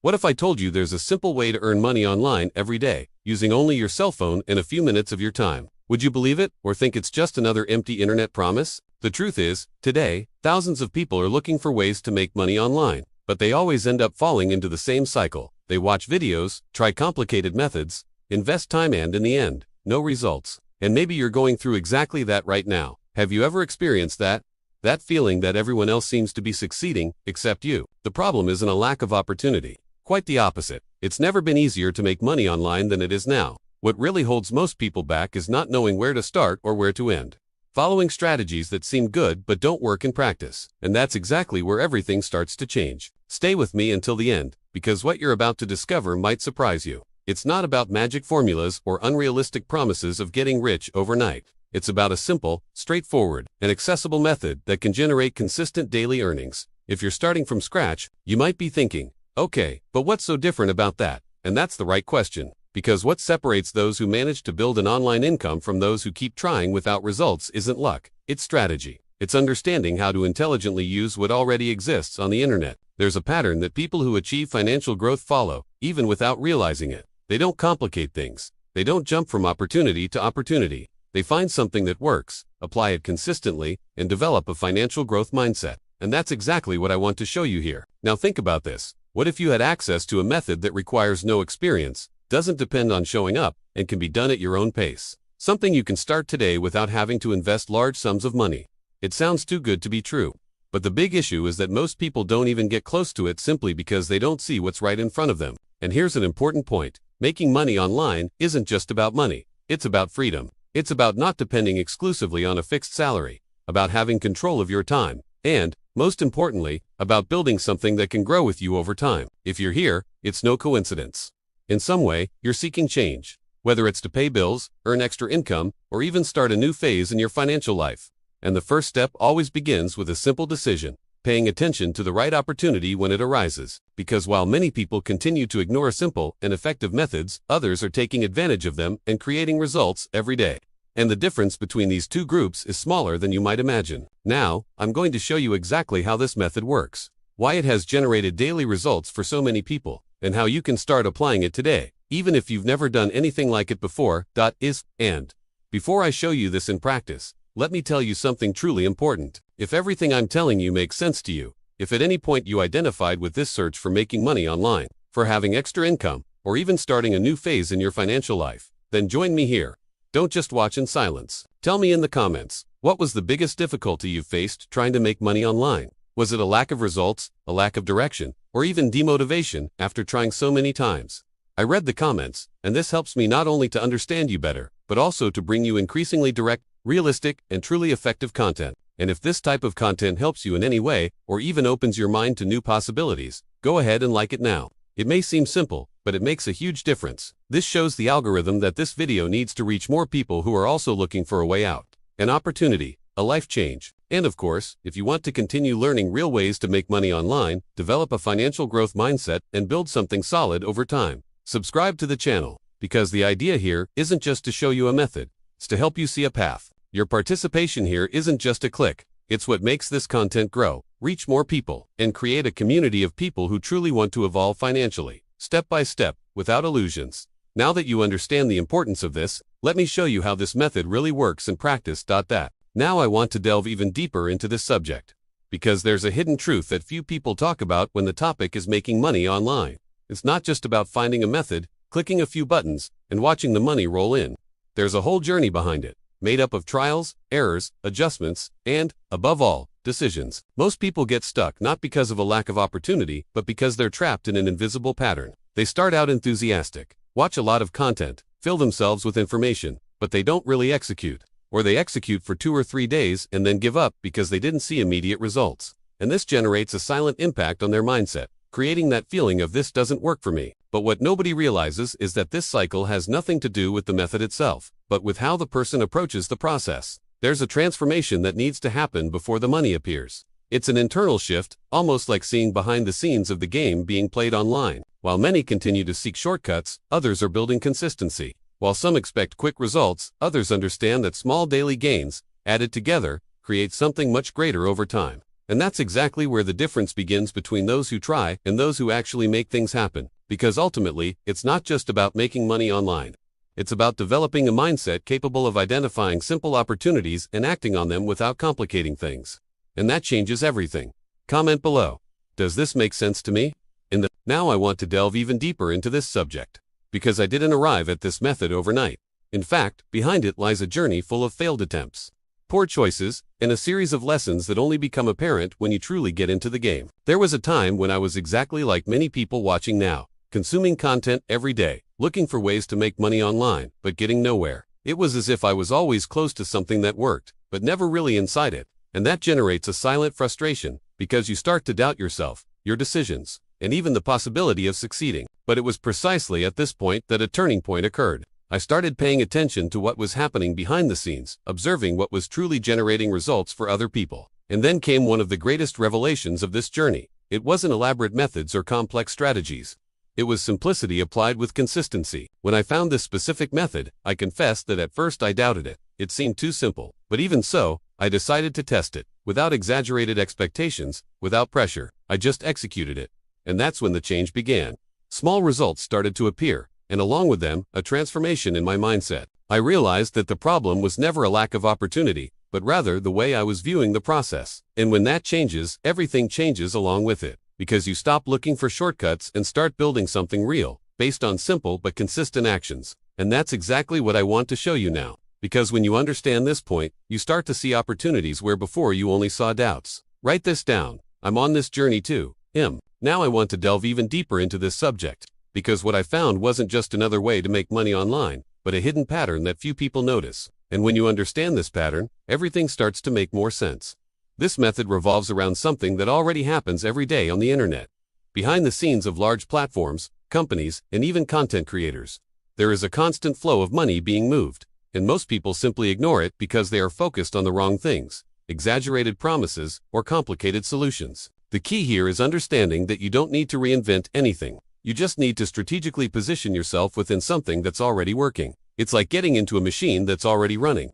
What if I told you there's a simple way to earn money online every day, using only your cell phone and a few minutes of your time? Would you believe it, or think it's just another empty internet promise? The truth is, today, thousands of people are looking for ways to make money online, but they always end up falling into the same cycle. They watch videos, try complicated methods, invest time and in the end, no results. And maybe you're going through exactly that right now. Have you ever experienced that? That feeling that everyone else seems to be succeeding, except you. The problem isn't a lack of opportunity. Quite the opposite. It's never been easier to make money online than it is now. What really holds most people back is not knowing where to start or where to end. Following strategies that seem good but don't work in practice. And that's exactly where everything starts to change. Stay with me until the end, because what you're about to discover might surprise you. It's not about magic formulas or unrealistic promises of getting rich overnight. It's about a simple, straightforward, and accessible method that can generate consistent daily earnings. If you're starting from scratch, you might be thinking, okay, but what's so different about that? And that's the right question. Because what separates those who manage to build an online income from those who keep trying without results isn't luck, it's strategy. It's understanding how to intelligently use what already exists on the internet. There's a pattern that people who achieve financial growth follow, even without realizing it. They don't complicate things. They don't jump from opportunity to opportunity. They find something that works, apply it consistently, and develop a financial growth mindset. And that's exactly what I want to show you here. Now think about this. What if you had access to a method that requires no experience, doesn't depend on showing up, and can be done at your own pace? Something you can start today without having to invest large sums of money. It sounds too good to be true. But the big issue is that most people don't even get close to it simply because they don't see what's right in front of them. And here's an important point. Making money online isn't just about money. It's about freedom. It's about not depending exclusively on a fixed salary, about having control of your time, and, most importantly, about building something that can grow with you over time. If you're here, it's no coincidence. In some way, you're seeking change, whether it's to pay bills, earn extra income, or even start a new phase in your financial life. And the first step always begins with a simple decision, paying attention to the right opportunity when it arises. Because while many people continue to ignore simple and effective methods, others are taking advantage of them and creating results every day. And the difference between these two groups is smaller than you might imagine. Now, I'm going to show you exactly how this method works, why it has generated daily results for so many people, and how you can start applying it today, even if you've never done anything like it before. And before I show you this in practice, let me tell you something truly important. If everything I'm telling you makes sense to you, if at any point you identified with this search for making money online, for having extra income, or even starting a new phase in your financial life, then join me here. Don't just watch in silence. Tell me in the comments, what was the biggest difficulty you've faced trying to make money online? Was it a lack of results, a lack of direction, or even demotivation after trying so many times? I read the comments, and this helps me not only to understand you better, but also to bring you increasingly direct, realistic, and truly effective content. And if this type of content helps you in any way, or even opens your mind to new possibilities, go ahead and like it now. It may seem simple, but it makes a huge difference. This shows the algorithm that this video needs to reach more people who are also looking for a way out, an opportunity, a life change. And of course, if you want to continue learning real ways to make money online, develop a financial growth mindset, and build something solid over time, subscribe to the channel, because the idea here isn't just to show you a method, it's to help you see a path. Your participation here isn't just a click, it's what makes this content grow, reach more people, and create a community of people who truly want to evolve financially, step by step, without illusions. Now that you understand the importance of this, let me show you how this method really works in practice. Now I want to delve even deeper into this subject, because there's a hidden truth that few people talk about when the topic is making money online. It's not just about finding a method, clicking a few buttons, and watching the money roll in. There's a whole journey behind it, made up of trials, errors, adjustments, and, above all, decisions. Most people get stuck not because of a lack of opportunity, but because they're trapped in an invisible pattern. They start out enthusiastic, watch a lot of content, fill themselves with information, but they don't really execute. Or they execute for 2 or 3 days and then give up because they didn't see immediate results. And this generates a silent impact on their mindset, creating that feeling of "this doesn't work for me." But what nobody realizes is that this cycle has nothing to do with the method itself, but with how the person approaches the process. There's a transformation that needs to happen before the money appears. It's an internal shift, almost like seeing behind the scenes of the game being played online. While many continue to seek shortcuts, others are building consistency. While some expect quick results, others understand that small daily gains, added together, create something much greater over time. And that's exactly where the difference begins between those who try and those who actually make things happen. Because ultimately, it's not just about making money online. It's about developing a mindset capable of identifying simple opportunities and acting on them without complicating things. And that changes everything. Comment below. Does this make sense to me? Now I want to delve even deeper into this subject. Because I didn't arrive at this method overnight. In fact, behind it lies a journey full of failed attempts, poor choices, and a series of lessons that only become apparent when you truly get into the game. There was a time when I was exactly like many people watching now, consuming content every day, looking for ways to make money online, but getting nowhere. It was as if I was always close to something that worked, but never really inside it. And that generates a silent frustration, because you start to doubt yourself, your decisions, and even the possibility of succeeding. But it was precisely at this point that a turning point occurred. I started paying attention to what was happening behind the scenes, observing what was truly generating results for other people. And then came one of the greatest revelations of this journey. It wasn't elaborate methods or complex strategies. It was simplicity applied with consistency. When I found this specific method, I confessed that at first I doubted it. It seemed too simple. But even so, I decided to test it. Without exaggerated expectations, without pressure, I just executed it. And that's when the change began. Small results started to appear, and along with them, a transformation in my mindset. I realized that the problem was never a lack of opportunity, but rather the way I was viewing the process. And when that changes, everything changes along with it. Because you stop looking for shortcuts and start building something real, based on simple but consistent actions. And that's exactly what I want to show you now. Because when you understand this point, you start to see opportunities where before you only saw doubts. Write this down. I'm on this journey too. Now I want to delve even deeper into this subject. Because what I found wasn't just another way to make money online, but a hidden pattern that few people notice. And when you understand this pattern, everything starts to make more sense. This method revolves around something that already happens every day on the internet. Behind the scenes of large platforms, companies, and even content creators, there is a constant flow of money being moved. And most people simply ignore it because they are focused on the wrong things, exaggerated promises, or complicated solutions. The key here is understanding that you don't need to reinvent anything. You just need to strategically position yourself within something that's already working. It's like getting into a machine that's already running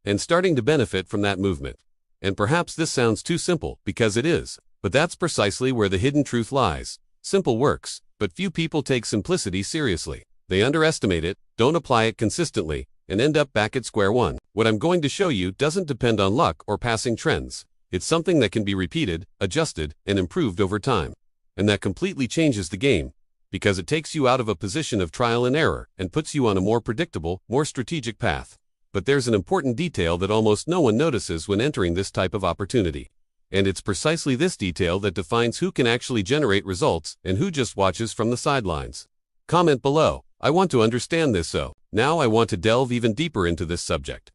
and starting to benefit from that movement. And perhaps this sounds too simple, because it is. But that's precisely where the hidden truth lies. Simple works, but few people take simplicity seriously. They underestimate it, don't apply it consistently, and end up back at square one. What I'm going to show you doesn't depend on luck or passing trends. It's something that can be repeated, adjusted, and improved over time. And that completely changes the game, because it takes you out of a position of trial and error and puts you on a more predictable, more strategic path. But there's an important detail that almost no one notices when entering this type of opportunity. And it's precisely this detail that defines who can actually generate results and who just watches from the sidelines. Comment below. I want to understand this, so now I want to delve even deeper into this subject.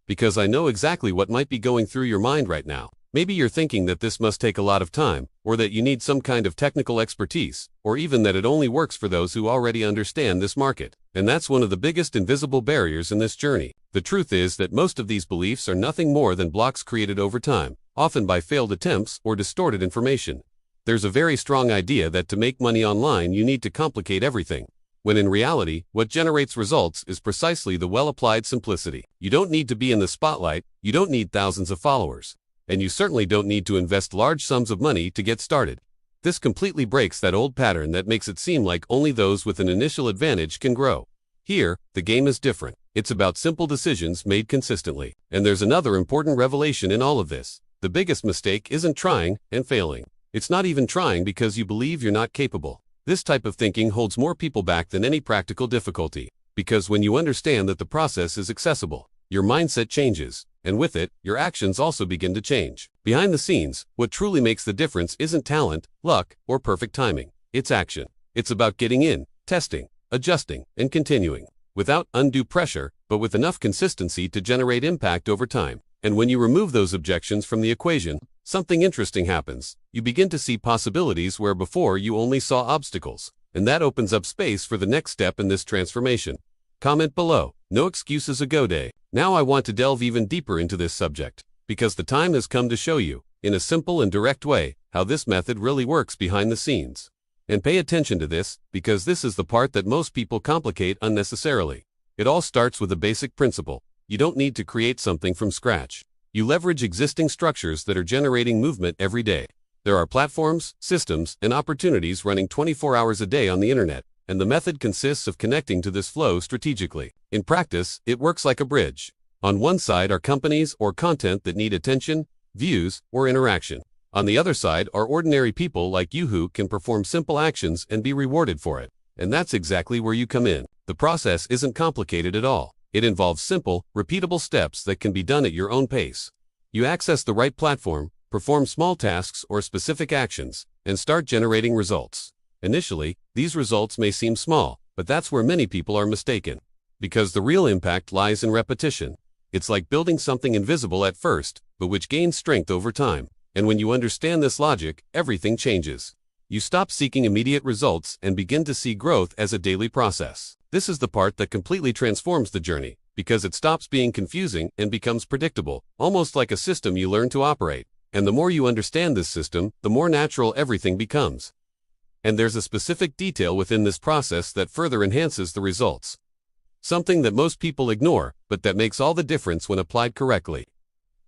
Because I know exactly what might be going through your mind right now. Maybe you're thinking that this must take a lot of time, or that you need some kind of technical expertise, or even that it only works for those who already understand this market. And that's one of the biggest invisible barriers in this journey. The truth is that most of these beliefs are nothing more than blocks created over time, often by failed attempts or distorted information. There's a very strong idea that to make money online you need to complicate everything, when in reality, what generates results is precisely the well-applied simplicity. You don't need to be in the spotlight, you don't need thousands of followers. And you certainly don't need to invest large sums of money to get started. This completely breaks that old pattern that makes it seem like only those with an initial advantage can grow. Here, the game is different. It's about simple decisions made consistently. And there's another important revelation in all of this. The biggest mistake isn't trying and failing. It's not even trying because you believe you're not capable. This type of thinking holds more people back than any practical difficulty. Because when you understand that the process is accessible, your mindset changes. And with it, your actions also begin to change. Behind the scenes, what truly makes the difference isn't talent, luck, or perfect timing. It's action. It's about getting in, testing, adjusting, and continuing. Without undue pressure, but with enough consistency to generate impact over time. And when you remove those objections from the equation, something interesting happens. You begin to see possibilities where before you only saw obstacles. And that opens up space for the next step in this transformation. Comment below. No excuses a go day. Now I want to delve even deeper into this subject, because the time has come to show you, in a simple and direct way, how this method really works behind the scenes. And pay attention to this, because this is the part that most people complicate unnecessarily. It all starts with a basic principle. You don't need to create something from scratch. You leverage existing structures that are generating movement every day. There are platforms, systems, and opportunities running 24 hours a day on the internet, and the method consists of connecting to this flow strategically. In practice, it works like a bridge. On one side are companies or content that need attention, views, or interaction. On the other side are ordinary people like you who can perform simple actions and be rewarded for it. And that's exactly where you come in. The process isn't complicated at all. It involves simple, repeatable steps that can be done at your own pace. You access the right platform, perform small tasks or specific actions, and start generating results. Initially, these results may seem small, but that's where many people are mistaken. Because the real impact lies in repetition. It's like building something invisible at first, but which gains strength over time. And when you understand this logic, everything changes. You stop seeking immediate results and begin to see growth as a daily process. This is the part that completely transforms the journey, because it stops being confusing and becomes predictable, almost like a system you learn to operate. And the more you understand this system, the more natural everything becomes. And there's a specific detail within this process that further enhances the results. Something that most people ignore, but that makes all the difference when applied correctly.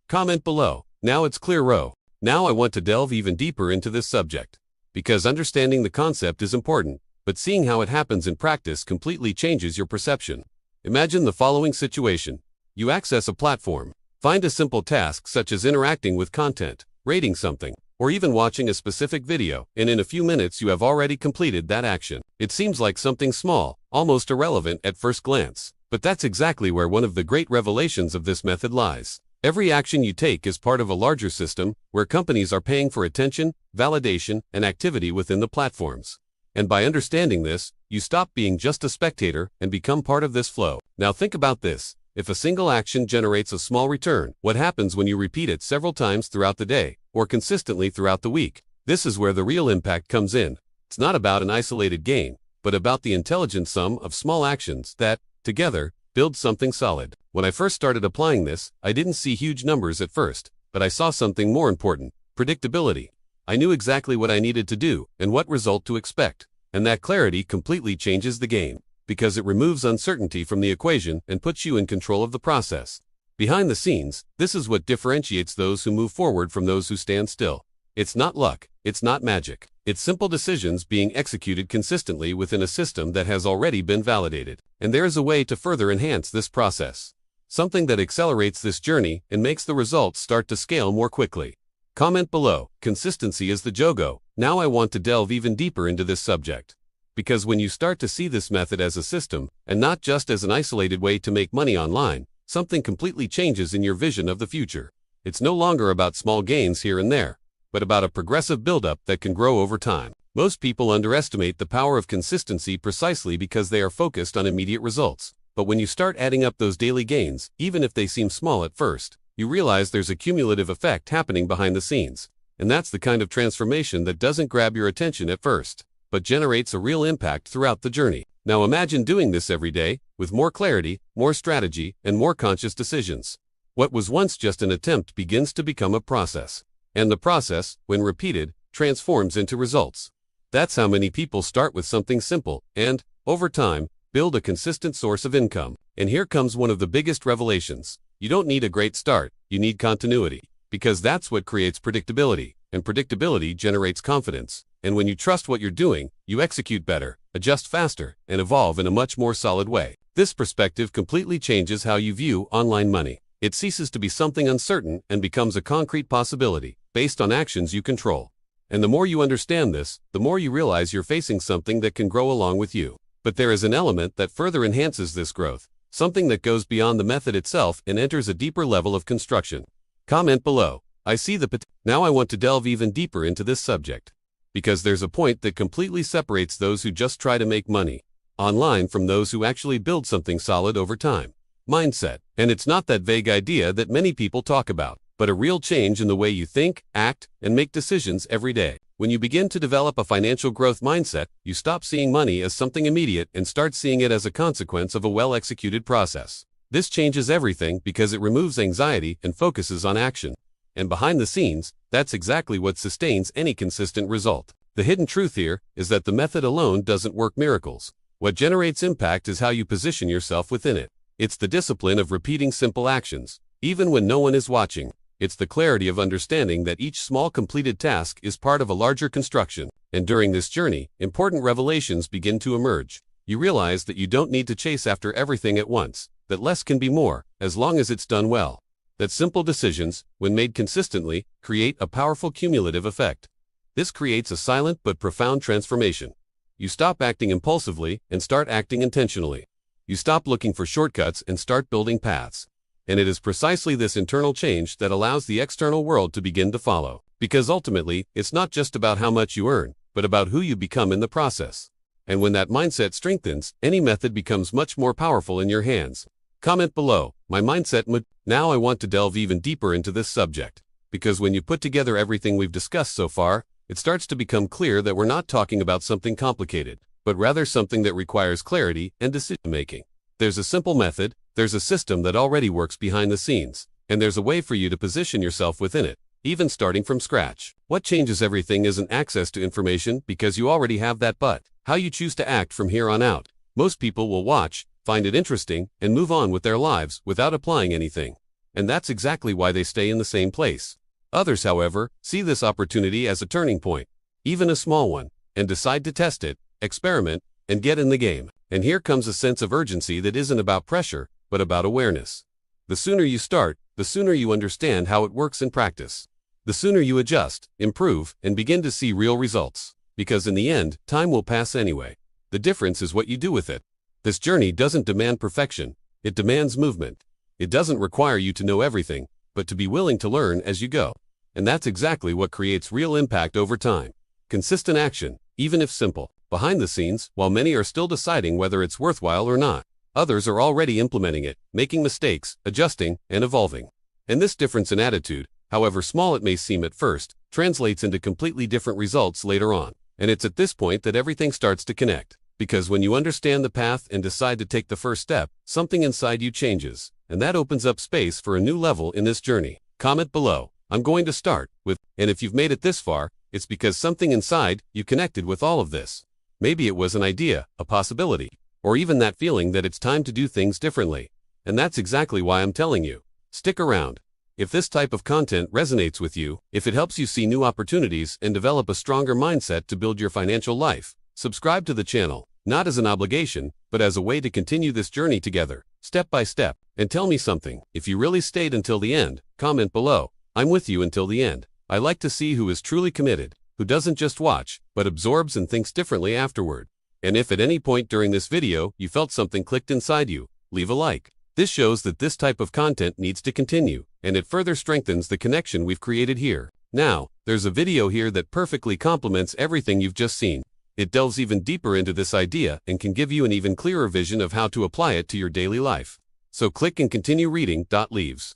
Comment below. Now it's clear, row. Now I want to delve even deeper into this subject. Because understanding the concept is important, but seeing how it happens in practice completely changes your perception. Imagine the following situation. You access a platform. Find a simple task such as interacting with content, rating something, or even watching a specific video, and in a few minutes you have already completed that action. It seems like something small, almost irrelevant at first glance, but that's exactly where one of the great revelations of this method lies. Every action you take is part of a larger system where companies are paying for attention, validation, and activity within the platforms. And by understanding this, you stop being just a spectator and become part of this flow. Now think about this. If a single action generates a small return, what happens when you repeat it several times throughout the day, or consistently throughout the week? This is where the real impact comes in. It's not about an isolated gain, but about the intelligent sum of small actions that, together, build something solid. When I first started applying this, I didn't see huge numbers at first, but I saw something more important: predictability. I knew exactly what I needed to do and what result to expect. And that clarity completely changes the game, because it removes uncertainty from the equation and puts you in control of the process. Behind the scenes, this is what differentiates those who move forward from those who stand still. It's not luck, it's not magic. It's simple decisions being executed consistently within a system that has already been validated. And there is a way to further enhance this process. Something that accelerates this journey and makes the results start to scale more quickly. Comment below. Consistency is the Jogo. Now I want to delve even deeper into this subject. Because when you start to see this method as a system, and not just as an isolated way to make money online, something completely changes in your vision of the future. It's no longer about small gains here and there, but about a progressive buildup that can grow over time. Most people underestimate the power of consistency precisely because they are focused on immediate results. But when you start adding up those daily gains, even if they seem small at first, you realize there's a cumulative effect happening behind the scenes. And that's the kind of transformation that doesn't grab your attention at first, but generates a real impact throughout the journey. Now imagine doing this every day, with more clarity, more strategy, and more conscious decisions. What was once just an attempt begins to become a process. And the process, when repeated, transforms into results. That's how many people start with something simple, and, over time, build a consistent source of income. And here comes one of the biggest revelations. You don't need a great start, you need continuity. Because that's what creates predictability, and predictability generates confidence. And when you trust what you're doing, you execute better, adjust faster, and evolve in a much more solid way. This perspective completely changes how you view online money. It ceases to be something uncertain and becomes a concrete possibility, based on actions you control. And the more you understand this, the more you realize you're facing something that can grow along with you. But there is an element that further enhances this growth, something that goes beyond the method itself and enters a deeper level of construction. Comment below. I see the potential. Now I want to delve even deeper into this subject. Because there's a point that completely separates those who just try to make money online from those who actually build something solid over time. Mindset. And it's not that vague idea that many people talk about, but a real change in the way you think, act, and make decisions every day. When you begin to develop a financial growth mindset, you stop seeing money as something immediate and start seeing it as a consequence of a well-executed process. This changes everything because it removes anxiety and focuses on action. And behind the scenes, that's exactly what sustains any consistent result. The hidden truth here is that the method alone doesn't work miracles. What generates impact is how you position yourself within it. It's the discipline of repeating simple actions, even when no one is watching. It's the clarity of understanding that each small completed task is part of a larger construction. And during this journey, important revelations begin to emerge. You realize that you don't need to chase after everything at once, that less can be more, as long as it's done well. That simple decisions, when made consistently, create a powerful cumulative effect. This creates a silent but profound transformation. You stop acting impulsively and start acting intentionally. You stop looking for shortcuts and start building paths. And it is precisely this internal change that allows the external world to begin to follow. Because ultimately, it's not just about how much you earn, but about who you become in the process. And when that mindset strengthens, any method becomes much more powerful in your hands. Comment below, my mindset. Now I want to delve even deeper into this subject. Because when you put together everything we've discussed so far, it starts to become clear that we're not talking about something complicated, but rather something that requires clarity and decision-making. There's a simple method, there's a system that already works behind the scenes, and there's a way for you to position yourself within it, even starting from scratch. What changes everything isn't access to information because you already have that, but how you choose to act from here on out. Most people will watch, find it interesting, and move on with their lives without applying anything. And that's exactly why they stay in the same place. Others, however, see this opportunity as a turning point, even a small one, and decide to test it, experiment, and get in the game. And here comes a sense of urgency that isn't about pressure, but about awareness. The sooner you start, the sooner you understand how it works in practice. The sooner you adjust, improve, and begin to see real results. Because in the end, time will pass anyway. The difference is what you do with it. This journey doesn't demand perfection, it demands movement. It doesn't require you to know everything, but to be willing to learn as you go. And that's exactly what creates real impact over time. Consistent action, even if simple. Behind the scenes, while many are still deciding whether it's worthwhile or not, others are already implementing it, making mistakes, adjusting, and evolving. And this difference in attitude, however small it may seem at first, translates into completely different results later on. And it's at this point that everything starts to connect. Because when you understand the path and decide to take the first step, something inside you changes, and that opens up space for a new level in this journey. Comment below, I'm going to start with, and if you've made it this far, it's because something inside you connected with all of this. Maybe it was an idea, a possibility, or even that feeling that it's time to do things differently. And that's exactly why I'm telling you. Stick around. If this type of content resonates with you, if it helps you see new opportunities and develop a stronger mindset to build your financial life, subscribe to the channel, not as an obligation, but as a way to continue this journey together, step by step. And tell me something, if you really stayed until the end, comment below. I'm with you until the end. I like to see who is truly committed, who doesn't just watch, but absorbs and thinks differently afterward. And if at any point during this video you felt something clicked inside you, leave a like. This shows that this type of content needs to continue, and it further strengthens the connection we've created here. Now, there's a video here that perfectly complements everything you've just seen. It delves even deeper into this idea and can give you an even clearer vision of how to apply it to your daily life. So click and continue reading. Leaves.